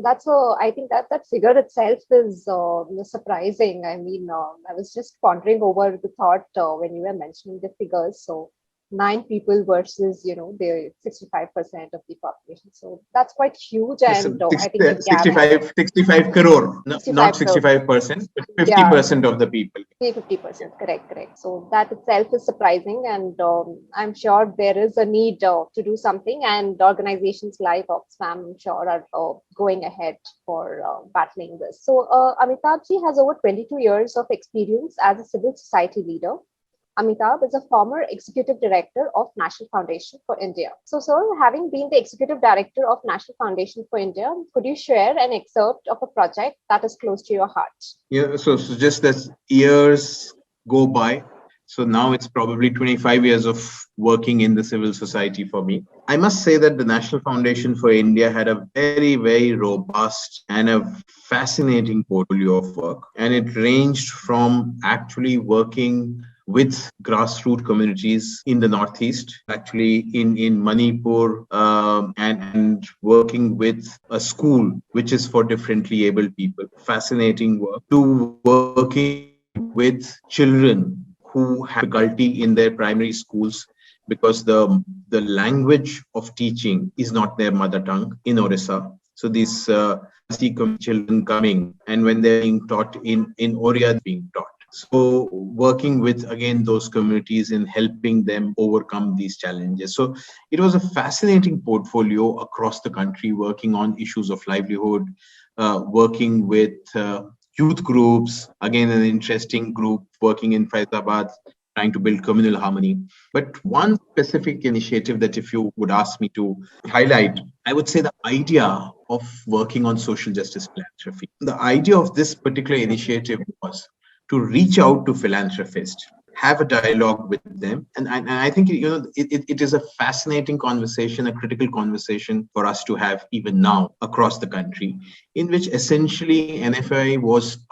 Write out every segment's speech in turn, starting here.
I think that figure itself is surprising. I mean, I was just pondering over the thought when you were mentioning the figures. So, nine people versus, the 65% of the population. So that's quite huge. Yes, And I think the gap is 65 crore, no, not 65 crore. 65%, but Yeah, 50% of the people. 50%. Correct, correct. So that itself is surprising, and I'm sure there is a need to do something, and organizations like Oxfam, I'm sure, are going ahead for battling this. So Amitabh ji has over 22 years of experience as a civil society leader. Amitabh is a former executive director of National Foundation for India. So, sir, having been the executive director of National Foundation for India, could you share an excerpt of a project that is close to your heart? Yeah, so just as years go by, so now it's probably 25 years of working in the civil society for me. I must say that the National Foundation for India had a very, very robust and a fascinating portfolio of work. And it ranged from actually working with grassroots communities in the Northeast, actually in Manipur, and working with a school which is for differently abled people. Fascinating work. To working with children who have difficulty in their primary schools because the language of teaching is not their mother tongue in Orissa. So these children coming, and when they're being taught in Oriya, being taught. So working with again those communities in helping them overcome these challenges. So it was a fascinating portfolio across the country, working on issues of livelihood, working with youth groups, again an interesting group working in Faizabad, trying to build communal harmony. But one specific initiative that if you would ask me to highlight, I would say the idea of working on social justice philanthropy. The idea of this particular initiative was to reach out to philanthropists, have a dialogue with them. And I think, it is a fascinating conversation, a critical conversation for us to have even now across the country, in which essentially NFI was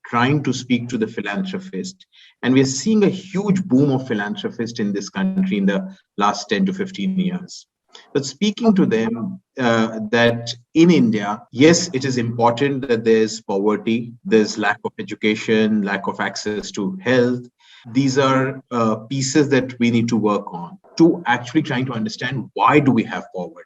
trying to speak to the philanthropist. And we're seeing a huge boom of philanthropists in this country in the last 10 to 15 years. But speaking to them that in India, yes, it is important that there's poverty, there's lack of education, lack of access to health. These are pieces that we need to work on to actually trying to understand why do we have poverty?